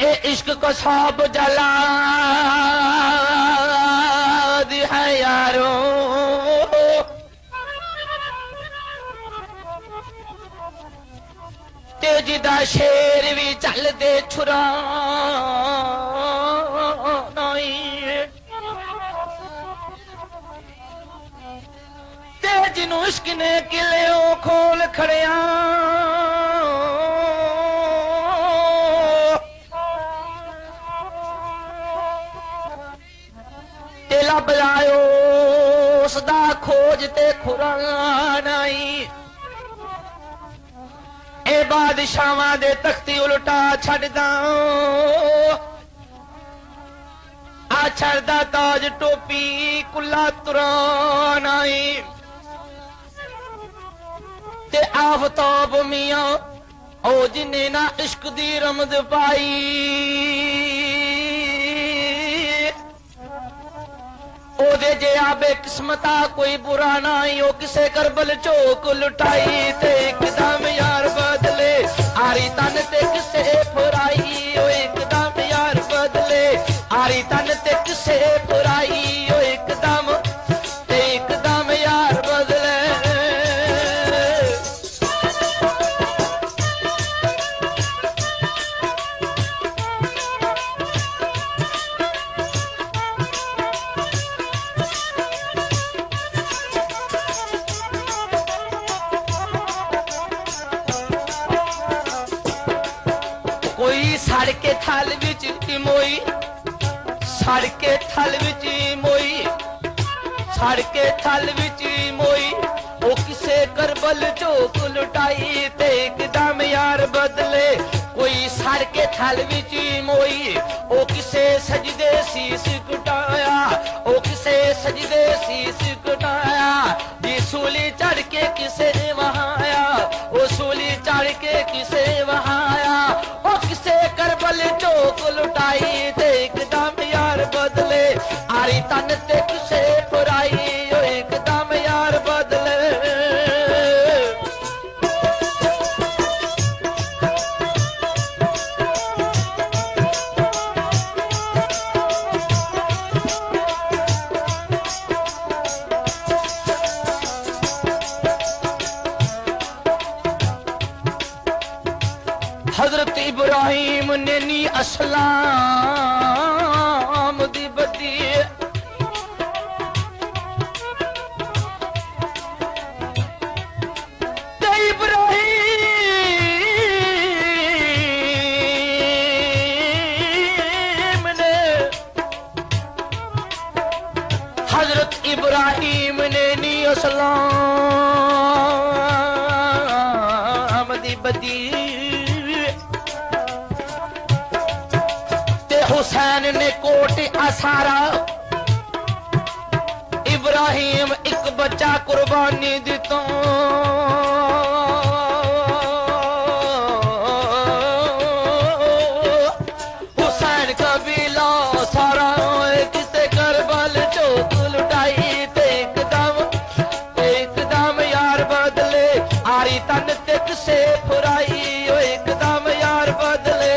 ए इश्क को सब जला दी है यारो तेजी दा शेर भी चल दे छुरा तेज नू इश्क ने किले खोल खड़िया तेला बजायो उसदा खोज ते खुरानाई ए बादशावां दे तख्ती उल्टा छड़दा आ छड़दा ताज टोपी कुल्ला तुरानाई ते आफताब मियां ओ जिन्ने ना इश्क दी रमद पाई ओदे जे आबे किस्मता कोई बुरा नाई ओ किसे करबल चौक लुटाई ते एकदम यार बदले आरी तन ते किसे फुराई ओ एकदम यार बदले आरी तन ते किसे फुराई ओ एकदम यार बदले सड़के थल विच मोई सड़के थल विच मोई सड़के थल विच मोई ओ किसे करबल चौक लुटाई ते एकदम यार बदले कोई सड़के थल विच मोई ओ किसे सजदे शीस कुटाया ओ किसे सजदे शीस कुटाया जी सूली चढ़ के किसे वहाया ओ सूली चढ़ के किसे वहाया ओ किसे करबल चौक लुटाई ते एकदम यार बदले आरी तन ते किसे फुराई ओ एकदम यार बदले हजरत इब्राहिम ने नी अस्सलाम दी बदी ते इब्राहिम ने हजरत इब्राहिम ने नी अस्सलाम दी बदी हुसैन ने कोट असारा इब्राहिम एक बच्चा कुर्बानी दितो हुसैन कबीला सारा किसे करबल चौक लुटाई ते एकदम यार बदले आरी तन ते किसे फुराई ओ एकदम यार बदले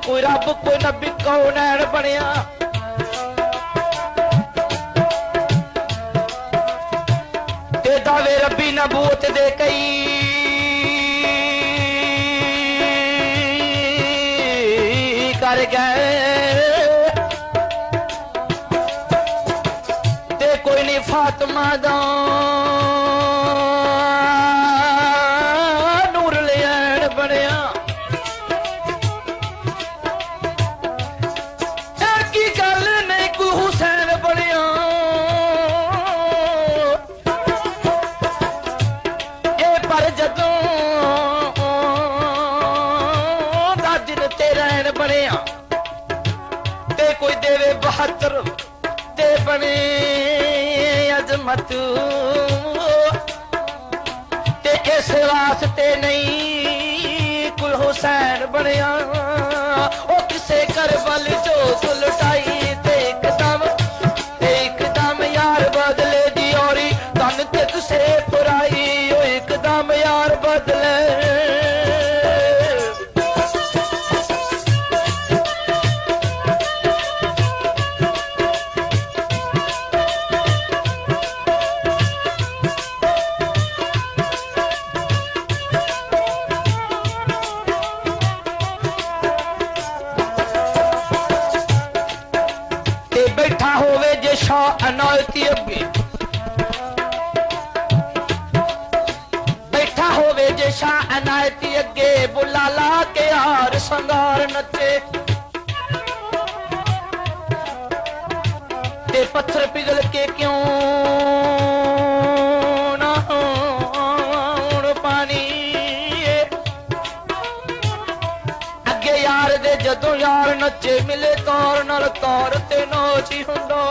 कोई रब कोई नबी कौन है बनया ते दावे रब्बी नबूत दे कई कर गए ते कोई नहीं फातिमा दा नूर लेन बनया जदों ਬਣਿਆ ਤੇ ਕੋਈ ਦੇਵੇ 72 ਤੇ ਬਣੇ ਅਜ਼ਮਤ ਤੇ ਇਸ ਵਾਸਤੇ ਨਹੀਂ ਕੁਲ ਹੁਸੈਨ ਬਣਿਆ ਉਹ ਕਿਸੇ ਕਰਬਲ ਚੋਂ ਲੁਟਾਈ ਤੇ ਇੱਕਦਮ ਯਾਰ ਬਦਲੇ ਦੀ ਔਰੀ ਤਨ ਤੇ ਕਿਸੇ ਫੁਰਾਈ ਉਹ ਇੱਕਦਮ ਯਾਰ ਬਦਲੇ बैठा होवे जे शाह अनायती अगे बैठा होवे जे शाह अनायती अगे बुला ला के हार संगार नचे ते पत्थर पिघल के क्यों ना होण पानी अगे यार दे जदों यार नचे मिले तौर नाल तौर ते नोच ही हुंदा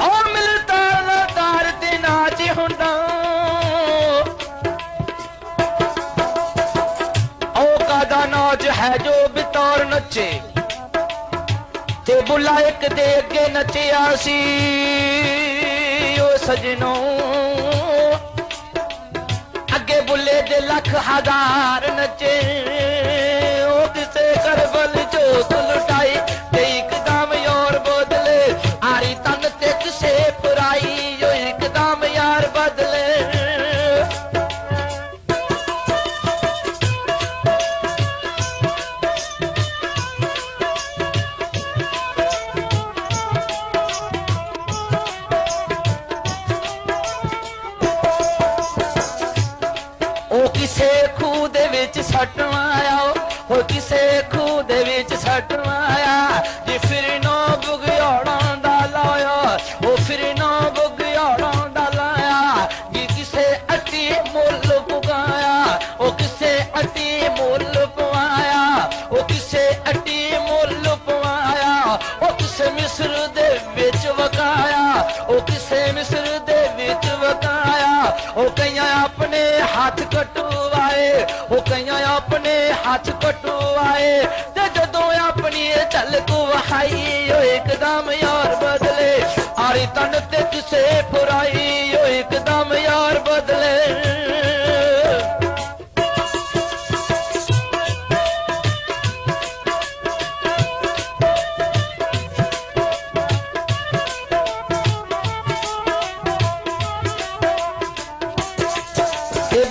और मिलता ना तार ते नाच ही हुंदा ओ कादा नाच है जो बितौर नचे ते बुला एक दे अगे नचिया सी ओ सजनों अगे बुले दे लख हजार नचे ओ किसे करबल जोत लुटाई ते एकदम यार बदले आरी तन ते किसे पुराई जो एकदम यार बदले किसे खूह दे विच सट्टन आया हो किसे खूह दे विच सट्टन आया जे फिर ना बुगियाड़ा दा लाया ओ फिर ना बुगियाड़ा दा लाया जे किसे अति मुल पुगाया ओ किसे अति मुल पवाया ओ किसे अति मुल पवाया ओ किसे मिस्र दे विच वकाया ओ किसे मिस्र दे विच वकाया ओ कईयां अपने हाथ कटवाए ओ कईयां अपने हाथ कटवाए ते जदों अपनी झलक वहाई ओ एकदम यार बदले आरी तन ते किसे फुराई ओ एकदम यार बदले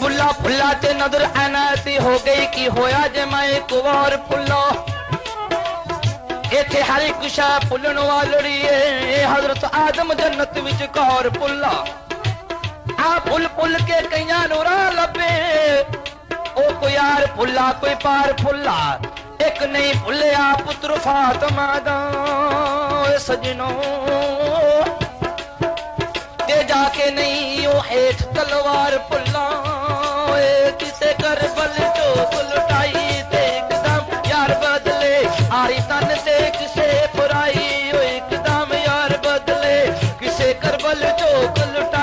बुला फुला ते नजर अनायती हो गई कि होया जे मैं कुवार फुला इथे हर एक शा फुलन वालड़ी है हजरत आदम जन्नत विच कौर फुला आ फुल फुल के कईयां नूरा लबे ओ कोई यार फुला कोई पार फुला एक नहीं फुलिया पुत्र फातिमा दा सजनों ते जाके नहीं ओ हेठ तलवार फुला किसे करबल चोक लुटाई ते एकदम यार बदले आरी तन ते किसे फुराई ओ एकदम यार बदले किसे करबल चोक लुटाई